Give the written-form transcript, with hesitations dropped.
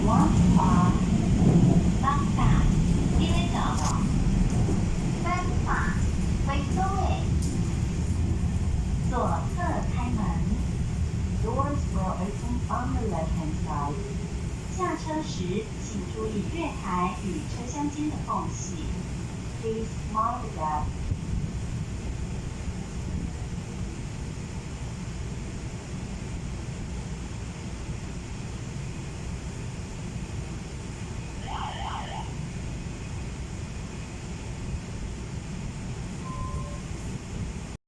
往返，当下，接着的，三法，回对，左侧开门。Doors will open on the left-hand side. 下车时，请注意月台与车厢间的缝隙。Please mind the gap